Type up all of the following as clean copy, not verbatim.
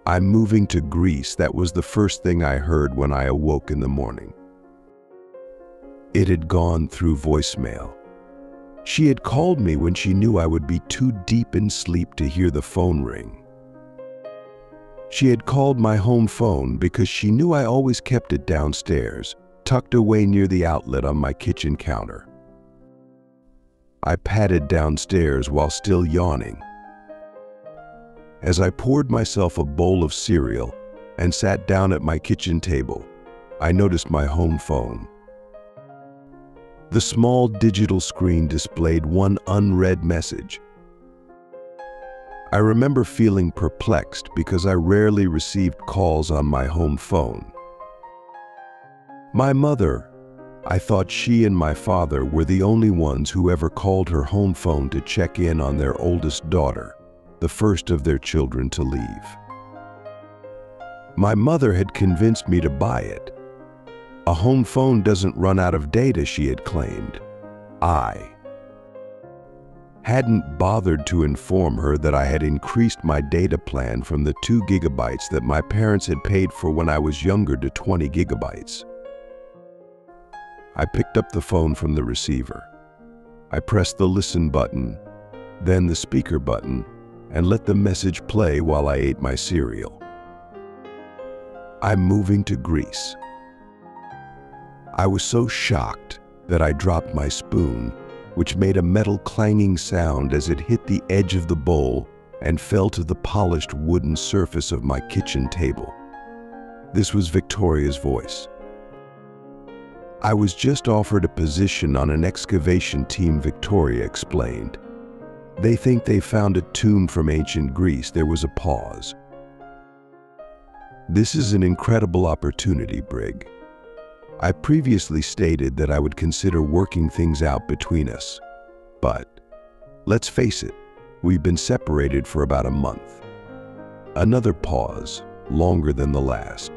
I'm moving to Greece. That was the first thing I heard when I awoke in the morning. It had gone through voicemail. She had called me when she knew I would be too deep in sleep to hear the phone ring. She had called my home phone because she knew I always kept it downstairs, tucked away near the outlet on my kitchen counter. I padded downstairs while still yawning. As I poured myself a bowl of cereal and sat down at my kitchen table, I noticed my home phone. The small digital screen displayed one unread message. I remember feeling perplexed because I rarely received calls on my home phone. My mother, I thought she and my father were the only ones who ever called her home phone to check in on their oldest daughter, the first of their children to leave. My mother had convinced me to buy it. A home phone doesn't run out of data, she had claimed. I hadn't bothered to inform her that I had increased my data plan from the 2 gigabytes that my parents had paid for when I was younger to 20 gigabytes. I picked up the phone from the receiver. I pressed the listen button, then the speaker button, and let the message play while I ate my cereal. I'm moving to Greece. I was so shocked that I dropped my spoon, which made a metal clanging sound as it hit the edge of the bowl and fell to the polished wooden surface of my kitchen table. This was Victoria's voice. I was just offered a position on an excavation team, Victoria explained. They think they found a tomb from ancient Greece. There was a pause. This is an incredible opportunity, Brig. I previously stated that I would consider working things out between us. But, let's face it, we've been separated for about a month. Another pause, longer than the last.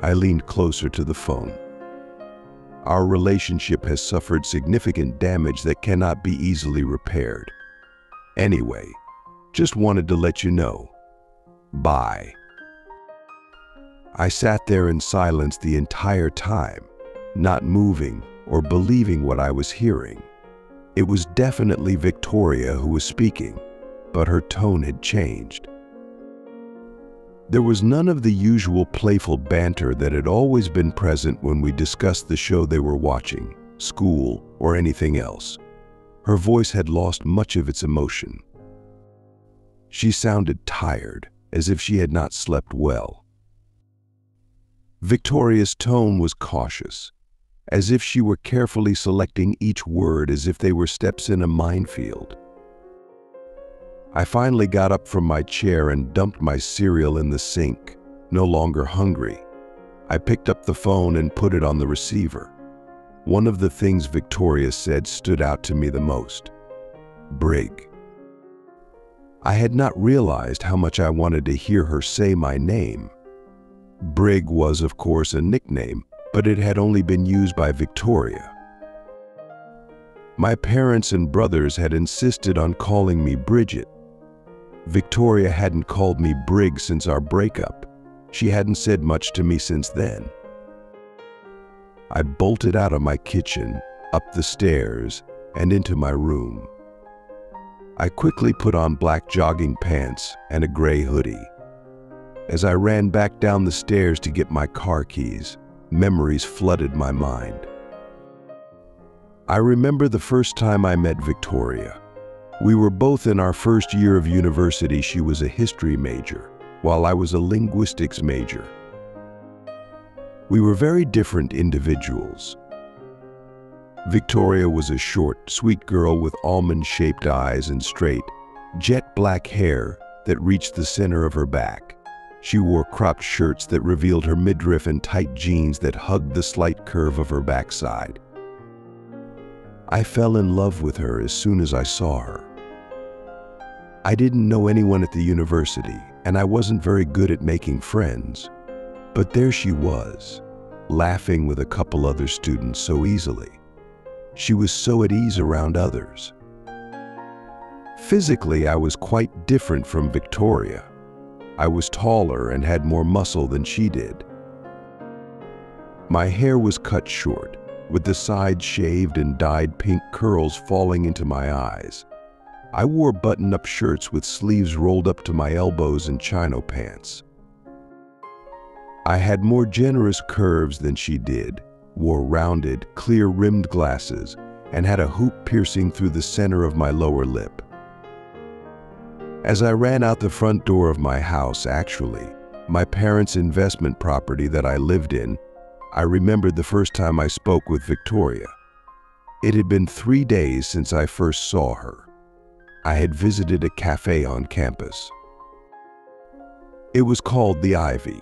I leaned closer to the phone. Our relationship has suffered significant damage that cannot be easily repaired. Anyway, just wanted to let you know. Bye. I sat there in silence the entire time, not moving or believing what I was hearing. It was definitely Victoria who was speaking, but her tone had changed. There was none of the usual playful banter that had always been present when we discussed the show they were watching, school, or anything else. Her voice had lost much of its emotion. She sounded tired, as if she had not slept well. Victoria's tone was cautious, as if she were carefully selecting each word as if they were steps in a minefield. I finally got up from my chair and dumped my cereal in the sink, no longer hungry. I picked up the phone and put it on the receiver. One of the things Victoria said stood out to me the most. Brig. I had not realized how much I wanted to hear her say my name. Brig was, of course, a nickname, but it had only been used by Victoria. My parents and brothers had insisted on calling me Bridget. Victoria hadn't called me Brig since our breakup. She hadn't said much to me since then. I bolted out of my kitchen, up the stairs, and into my room. I quickly put on black jogging pants and a gray hoodie. As I ran back down the stairs to get my car keys, memories flooded my mind. I remember the first time I met Victoria. We were both in our first year of university. She was a history major, while I was a linguistics major. We were very different individuals. Victoria was a short, sweet girl with almond-shaped eyes and straight, jet black hair that reached the center of her back. She wore cropped shirts that revealed her midriff and tight jeans that hugged the slight curve of her backside. I fell in love with her as soon as I saw her. I didn't know anyone at the university, and I wasn't very good at making friends. But there she was, laughing with a couple other students so easily. She was so at ease around others. Physically, I was quite different from Victoria. I was taller and had more muscle than she did. My hair was cut short, with the sides shaved and dyed pink curls falling into my eyes. I wore button-up shirts with sleeves rolled up to my elbows and chino pants. I had more generous curves than she did, wore rounded, clear-rimmed glasses, and had a hoop piercing through the center of my lower lip. As I ran out the front door of my house, actually, my parents' investment property that I lived in, I remembered the first time I spoke with Victoria. It had been 3 days since I first saw her. I had visited a cafe on campus. It was called the Ivy.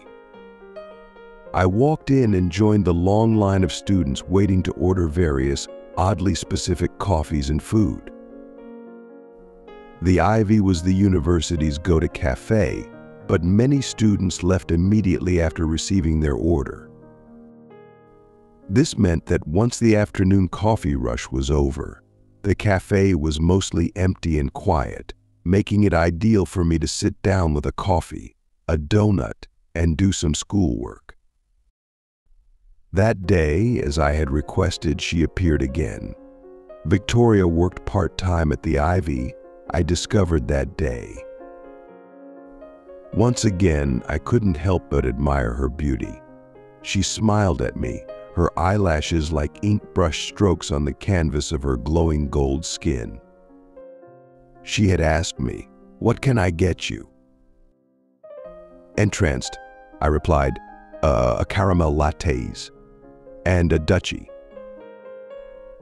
I walked in and joined the long line of students waiting to order various, oddly specific coffees and food. The Ivy was the university's go-to cafe, but many students left immediately after receiving their order. This meant that once the afternoon coffee rush was over, the cafe was mostly empty and quiet, making it ideal for me to sit down with a coffee, a donut, and do some schoolwork. That day, as I had requested, she appeared again. Victoria worked part-time at the Ivy, I discovered that day. Once again, I couldn't help but admire her beauty. She smiled at me, her eyelashes like ink brush strokes on the canvas of her glowing gold skin. She had asked me, "What can I get you?" Entranced, I replied, a caramel lattes and a Dutchie.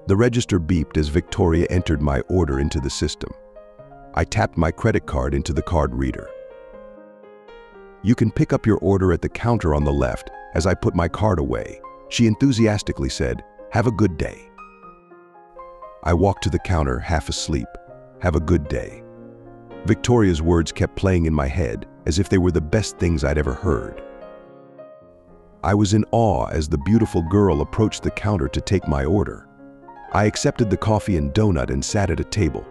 The register beeped as Victoria entered my order into the system. I tapped my credit card into the card reader. "You can pick up your order at the counter on the left." As I put my card away, she enthusiastically said, "Have a good day." I walked to the counter, half asleep. "Have a good day." Victoria's words kept playing in my head as if they were the best things I'd ever heard. I was in awe as the beautiful girl approached the counter to take my order. I accepted the coffee and donut and sat at a table.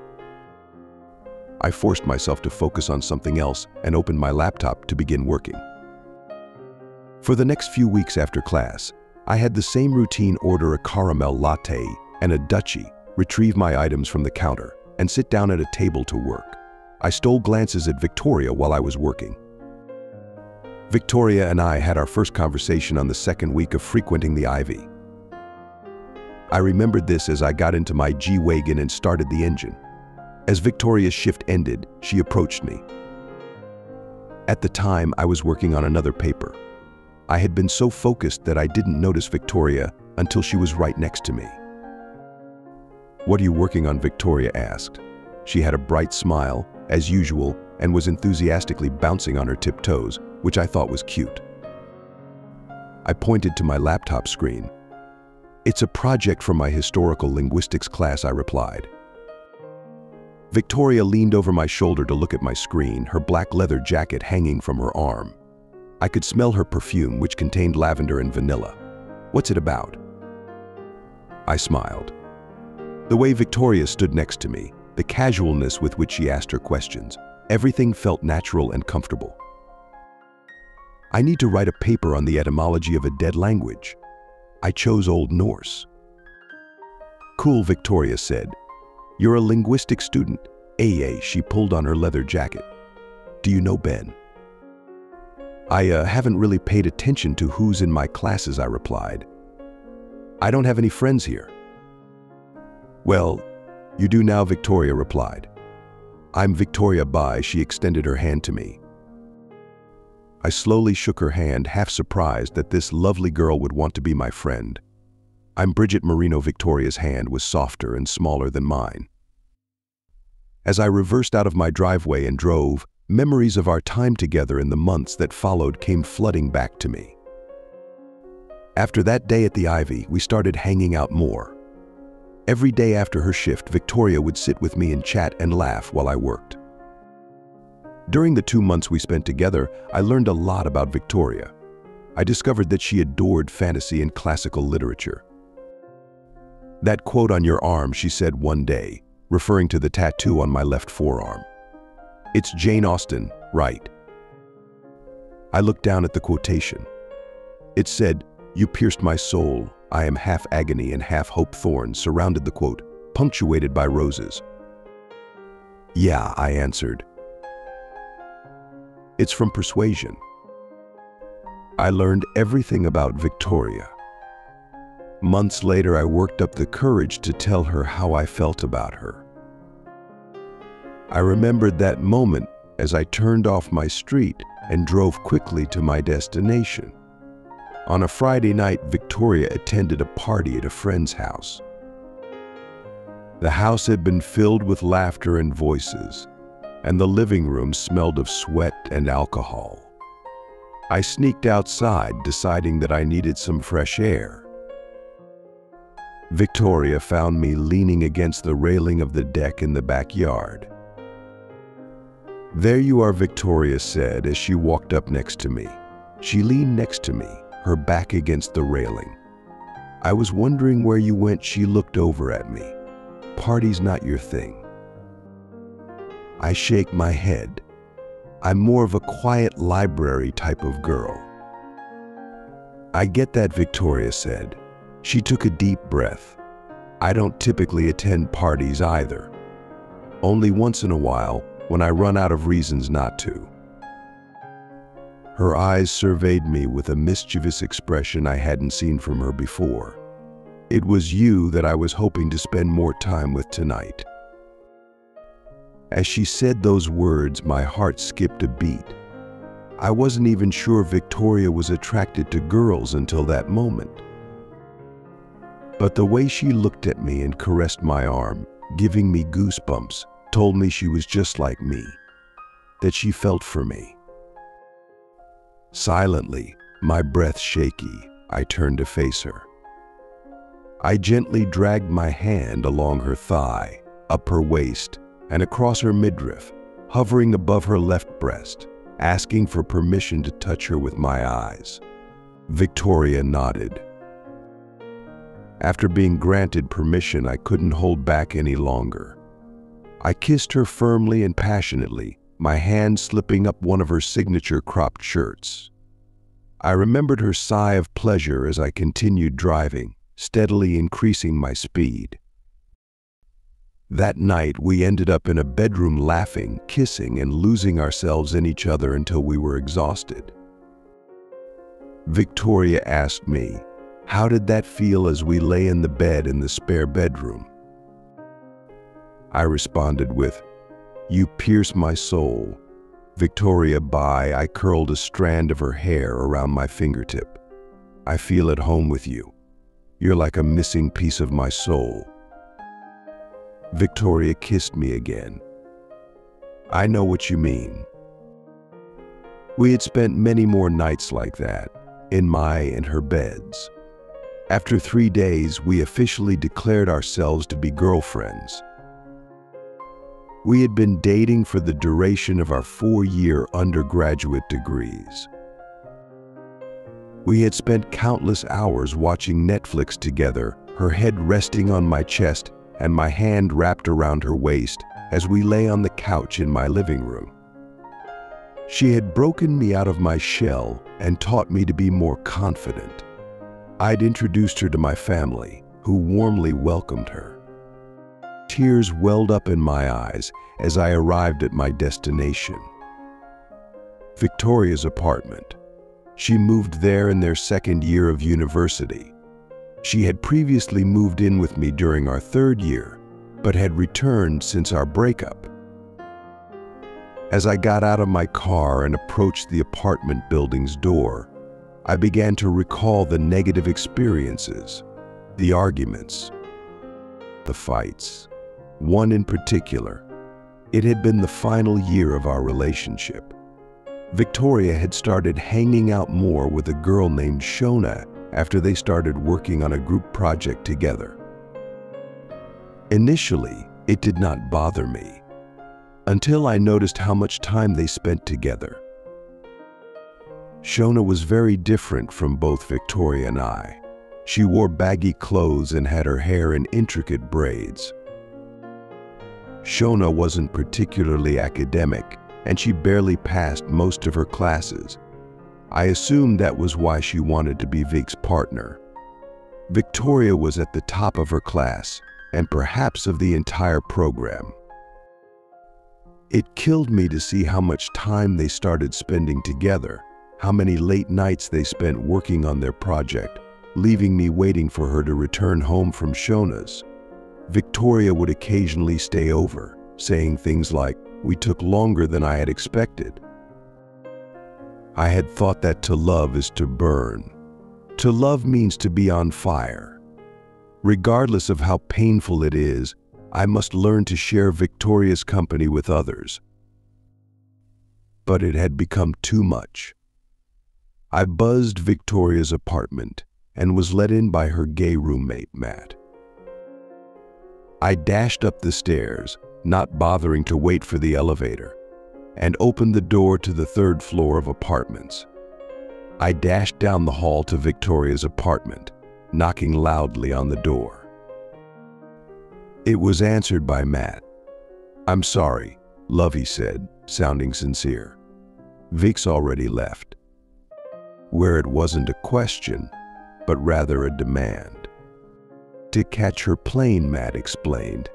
I forced myself to focus on something else and opened my laptop to begin working. For the next few weeks after class, I had the same routine: order a caramel latte and a Dutchie, retrieve my items from the counter, and sit down at a table to work. I stole glances at Victoria while I was working. Victoria and I had our first conversation on the second week of frequenting the Ivy. I remembered this as I got into my G-Wagon and started the engine. As Victoria's shift ended, she approached me. At the time, I was working on another paper. I had been so focused that I didn't notice Victoria until she was right next to me. "What are you working on?" Victoria asked. She had a bright smile, as usual, and was enthusiastically bouncing on her tiptoes, which I thought was cute. I pointed to my laptop screen. "It's a project for my historical linguistics class," I replied. Victoria leaned over my shoulder to look at my screen, her black leather jacket hanging from her arm. I could smell her perfume, which contained lavender and vanilla. "What's it about?" I smiled. The way Victoria stood next to me, the casualness with which she asked her questions, everything felt natural and comfortable. "I need to write a paper on the etymology of a dead language. I chose Old Norse." "Cool," Victoria said. "You're a linguistics student." She pulled on her leather jacket. "Do you know Ben?" I haven't really paid attention to who's in my classes," I replied. "I don't have any friends here." "Well, you do now," Victoria replied. "I'm Victoria Bai." She extended her hand to me. I slowly shook her hand, half surprised that this lovely girl would want to be my friend. "I'm Bridget Marino." Victoria's hand was softer and smaller than mine. As I reversed out of my driveway and drove, memories of our time together in the months that followed came flooding back to me. After that day at the Ivy, we started hanging out more. Every day after her shift, Victoria would sit with me and chat and laugh while I worked. During the 2 months we spent together, I learned a lot about Victoria. I discovered that she adored fantasy and classical literature. "That quote on your arm," she said one day, referring to the tattoo on my left forearm. "It's Jane Austen, right?" I looked down at the quotation. It said, "You pierced my soul. I am half agony and half hope." Thorns surrounded the quote, punctuated by roses. "Yeah," I answered. "It's from Persuasion." I learned everything about Victoria. Months later, I worked up the courage to tell her how I felt about her. I remembered that moment as I turned off my street and drove quickly to my destination. On a Friday night, Victoria attended a party at a friend's house. The house had been filled with laughter and voices, and the living room smelled of sweat and alcohol. I sneaked outside, deciding that I needed some fresh air. Victoria found me leaning against the railing of the deck in the backyard. "There you are," Victoria said as she walked up next to me. She leaned next to me, her back against the railing. "I was wondering where you went." She looked over at me. "Party's not your thing." I shake my head. I'm more of a quiet library type of girl. "I get that," Victoria said. She took a deep breath. "I don't typically attend parties either. Only once in a while, when I run out of reasons not to." Her eyes surveyed me with a mischievous expression I hadn't seen from her before. "It was you that I was hoping to spend more time with tonight." As she said those words, my heart skipped a beat. I wasn't even sure Victoria was attracted to girls until that moment. But the way she looked at me and caressed my arm, giving me goosebumps, told me she was just like me, that she felt for me. Silently, my breath shaky, I turned to face her. I gently dragged my hand along her thigh, up her waist, and across her midriff, hovering above her left breast, asking for permission to touch her with my eyes. Victoria nodded. After being granted permission, I couldn't hold back any longer. I kissed her firmly and passionately, my hand slipping up one of her signature cropped shirts. I remembered her sigh of pleasure as I continued driving, steadily increasing my speed. That night, we ended up in a bedroom laughing, kissing, and losing ourselves in each other until we were exhausted. Victoria asked me, "How did that feel?" as we lay in the bed in the spare bedroom. I responded with, "You pierce my soul." Victoria, bye. I curled a strand of her hair around my fingertip. "I feel at home with you. You're like a missing piece of my soul." Victoria kissed me again. "I know what you mean." We had spent many more nights like that, in my and her beds. After 3 days, we officially declared ourselves to be girlfriends. We had been dating for the duration of our 4-year undergraduate degrees. We had spent countless hours watching Netflix together, her head resting on my chest and my hand wrapped around her waist as we lay on the couch in my living room. She had broken me out of my shell and taught me to be more confident. I'd introduced her to my family, who warmly welcomed her. Tears welled up in my eyes as I arrived at my destination. Victoria's apartment. She moved there in their 2nd year of university. She had previously moved in with me during our 3rd year, but had returned since our breakup. As I got out of my car and approached the apartment building's door, I began to recall the negative experiences, the arguments, the fights. One in particular. It had been the final year of our relationship. Victoria had started hanging out more with a girl named Shona after they started working on a group project together. Initially, it did not bother me, until I noticed how much time they spent together. Shona was very different from both Victoria and I. She wore baggy clothes and had her hair in intricate braids. Shona wasn't particularly academic, and she barely passed most of her classes, I assumed that was why she wanted to be Vic's partner. Victoria was at the top of her class, and perhaps of the entire program. It killed me to see how much time they started spending together, how many late nights they spent working on their project, leaving me waiting for her to return home from Shona's. Victoria would occasionally stay over, saying things like, "We took longer than I had expected." I had thought that to love is to burn. To love means to be on fire. Regardless of how painful it is, I must learn to share Victoria's company with others. But it had become too much. I buzzed Victoria's apartment and was let in by her gay roommate, Matt. I dashed up the stairs, not bothering to wait for the elevator, and opened the door to the third floor of apartments. I dashed down the hall to Victoria's apartment, knocking loudly on the door. It was answered by Matt. "I'm sorry," Lovey said, sounding sincere. "Vic's already left." Where it wasn't a question, but rather a demand. "To catch her plane," Matt explained.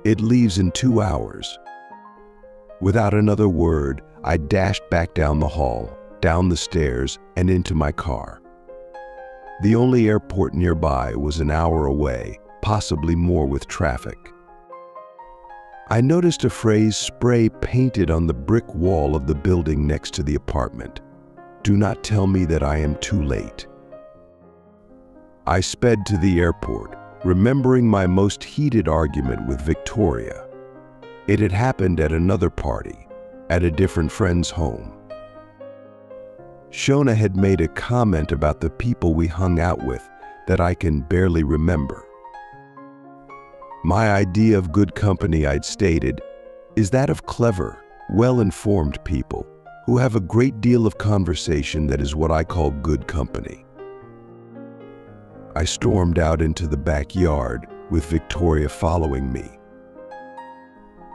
"It leaves in 2 hours." Without another word, I dashed back down the hall, down the stairs, and into my car. The only airport nearby was an hour away, possibly more with traffic. I noticed a phrase spray painted on the brick wall of the building next to the apartment. "Do not tell me that I am too late." I sped to the airport, remembering my most heated argument with Victoria. It had happened at another party, at a different friend's home. Shona had made a comment about the people we hung out with that I can barely remember. My idea of good company, I'd stated, is that of clever, well-informed people who have a great deal of conversation that is what I call good company. I stormed out into the backyard, with Victoria following me.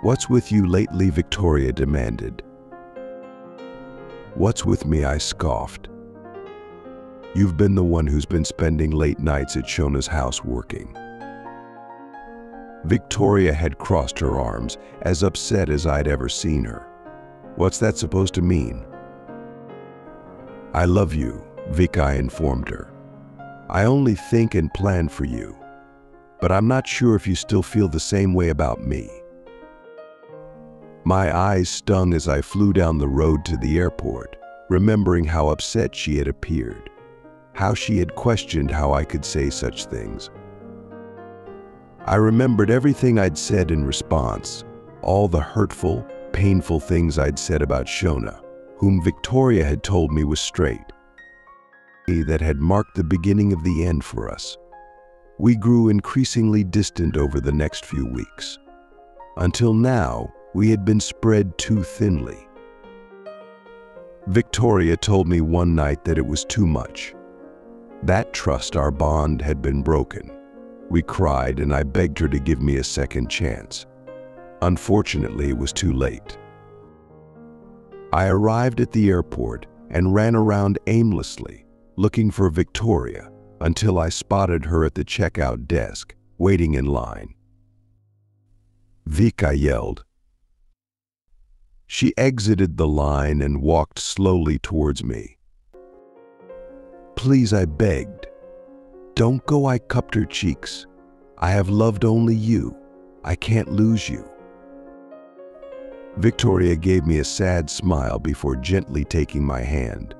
"What's with you lately?" Victoria demanded. "What's with me?" I scoffed. "You've been the one who's been spending late nights at Shona's house working." Victoria had crossed her arms, as upset as I'd ever seen her. "What's that supposed to mean?" "I love you," Vic, I informed her. "I only think and plan for you, but I'm not sure if you still feel the same way about me." My eyes stung as I flew down the road to the airport, remembering how upset she had appeared, how she had questioned how I could say such things. I remembered everything I'd said in response, all the hurtful, painful things I'd said about Shona, whom Victoria had told me was straight, that had marked the beginning of the end for us. We grew increasingly distant over the next few weeks. Until now, we had been spread too thinly. Victoria told me one night that it was too much. That trust, our bond, had been broken. We cried and I begged her to give me a second chance. Unfortunately, it was too late. I arrived at the airport and ran around aimlessly, looking for Victoria, until I spotted her at the checkout desk, waiting in line. "Vic," I yelled. She exited the line and walked slowly towards me. "Please," I begged. "Don't go." I cupped her cheeks. "I have loved only you. I can't lose you." Victoria gave me a sad smile before gently taking my hand.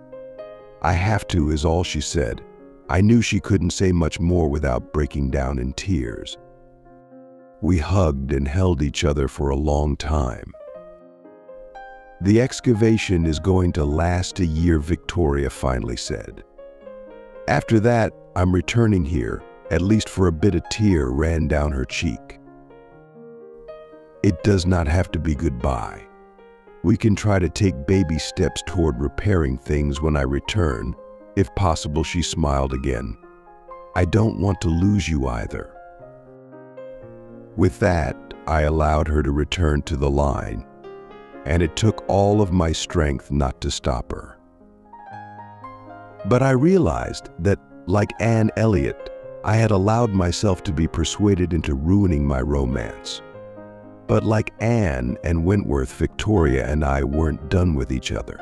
"I have to," is all she said. I knew she couldn't say much more without breaking down in tears. We hugged and held each other for a long time. "The excavation is going to last a year," Victoria finally said. "After that, I'm returning here," at least for a bit. A tear ran down her cheek. "It does not have to be goodbye. We can try to take baby steps toward repairing things when I return, if possible." She smiled again. "I don't want to lose you either." With that, I allowed her to return to the line, and it took all of my strength not to stop her. But I realized that, like Anne Elliot, I had allowed myself to be persuaded into ruining my romance. But like Anne and Wentworth, Victoria and I weren't done with each other.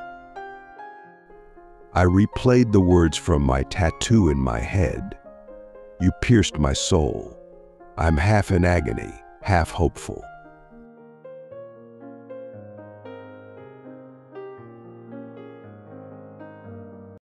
I replayed the words from my tattoo in my head. "You pierced my soul. I'm half in agony, half hopeful."